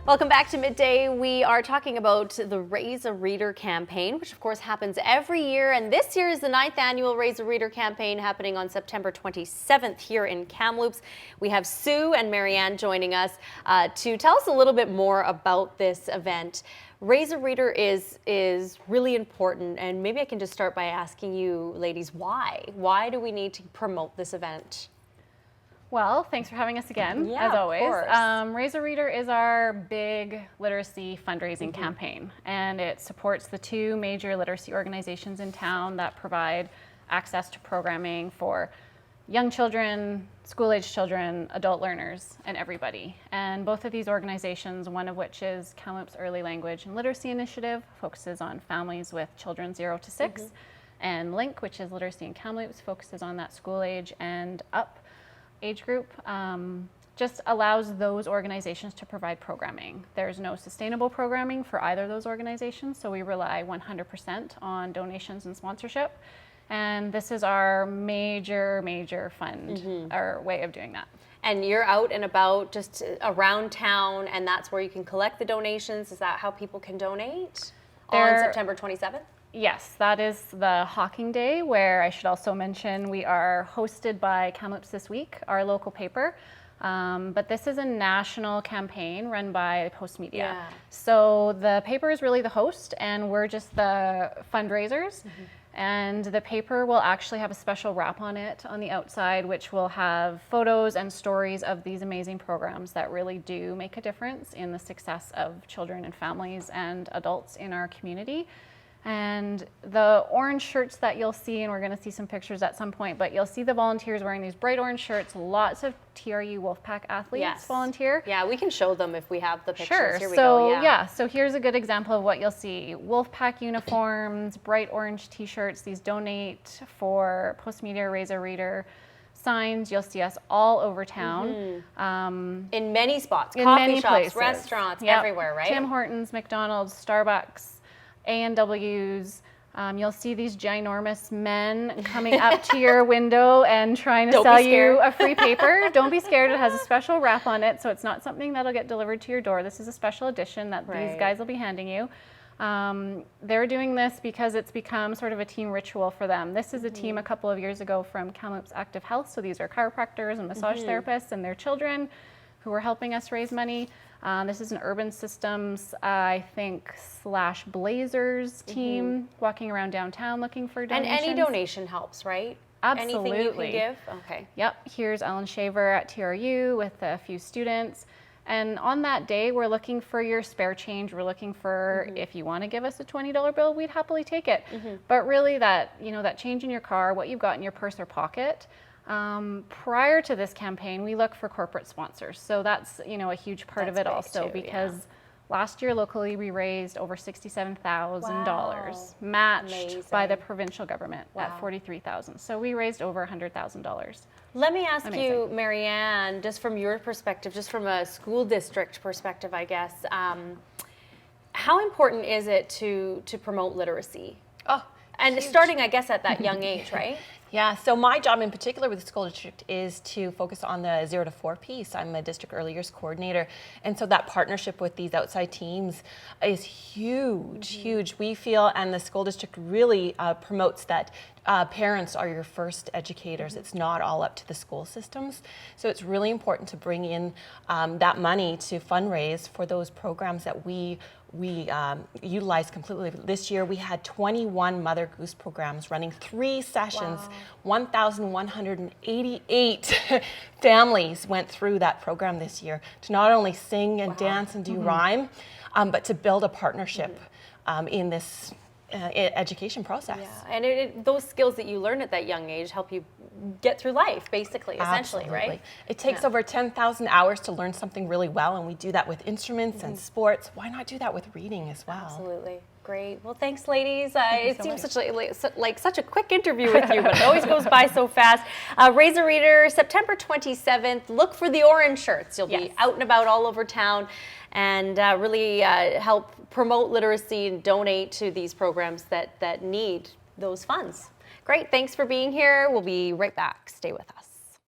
Welcome back to Midday. We are talking about the Raise a Reader campaign, which of course happens every year. And this year is the 9th annual Raise a Reader campaign happening on September 27th here in Kamloops. We have Sue and Marianne joining us to tell us a little bit more about this event. Raise a Reader is really important, and maybe I can just start by asking you ladies, why? Why do we need to promote this event? Well, thanks for having us again, Yeah, as always. of course. Raise a Reader is our big literacy fundraising campaign, and it supports the two major literacy organizations in town that provide access to programming for young children, school-age children, adult learners, and everybody. And both of these organizations, one of which is Kamloops Early Language and Literacy Initiative, focuses on families with children 0 to 6, and LINK, which is Literacy in Kamloops, focuses on that school-age and up age group, just allows those organizations to provide programming. There's no sustainable programming for either of those organizations, so we rely 100% on donations and sponsorship. And this is our major fund, our way of doing that. And you're out and about just around town, and that's where you can collect the donations. Is that how people can donate on September 27th? Yes, that is the Hawking Day, where I should also mention we are hosted by Kamloops This Week, our local paper. But this is a national campaign run by Post Media. Yeah. So the paper is really the host, and we're just the fundraisers. And the paper will actually have a special wrap on it on the outside, which will have photos and stories of these amazing programs that really do make a difference in the success of children and families and adults in our community. And the orange shirts that you'll see, and we're going to see some pictures at some point, but you'll see the volunteers wearing these bright orange shirts. Lots of TRU Wolfpack athletes volunteer. Yeah, we can show them if we have the pictures. Sure. Here we so go. Yeah. So here's a good example of what you'll see. Wolfpack uniforms, bright orange t-shirts. These donate for Post Media, Raise a Reader signs. You'll see us all over town. In many spots, in coffee many shops, places. restaurants, Yep. everywhere, right? Tim Hortons, McDonald's, Starbucks, A&Ws. You'll see these ginormous men coming up to your window and trying to sell you a free paper. Don't be scared. It has a special wrap on it, so it's not something that'll get delivered to your door. This is a special edition that these guys will be handing you. They're doing this because it's become sort of a team ritual for them. This is a team a couple of years ago from Kamloops Active Health, so these are chiropractors and massage therapists and their children who are helping us raise money. This is an Urban Systems, I think, / Blazers team walking around downtown looking for donations. And any donation helps, right? Absolutely. Anything you can give? Okay. Yep. Here's Ellen Shaver at TRU with a few students. And on that day, we're looking for your spare change. We're looking for, if you want to give us a $20 bill, we'd happily take it. But really that, that change in your car, what you've got in your purse or pocket. Prior to this campaign, we look for corporate sponsors. So that's, a huge part of it also, because last year locally we raised over $67,000 matched by the provincial government at $43,000. So we raised over $100,000. Let me ask you, Marianne, just from your perspective, just from a school district perspective, I guess, how important is it to promote literacy? Oh, and huge. Starting, I guess, at that young age, right? Yeah, so my job in particular with the school district is to focus on the 0 to 4 piece. I'm the district early years coordinator. And so that partnership with these outside teams is huge. We feel, and the school district really promotes that parents are your first educators. It's not all up to the school systems. So it's really important to bring in that money to fundraise for those programs that we utilize completely. This year we had 21 Mother Goose programs running 3 sessions. 1,188 families went through that program this year to not only sing and dance and do rhyme, but to build a partnership in this education process. Yeah, and those skills that you learn at that young age help you get through life, basically, essentially, Absolutely. right? It takes over 10,000 hours to learn something really well, and we do that with instruments and sports. Why not do that with reading as well? Absolutely. Great. Well, thanks, ladies. It seems such a quick interview with you, but it always goes by so fast. Raise a Reader, September 27th. Look for the orange shirts. You'll be out and about all over town, and really help promote literacy and donate to these programs that need those funds. Great. Thanks for being here. We'll be right back. Stay with us.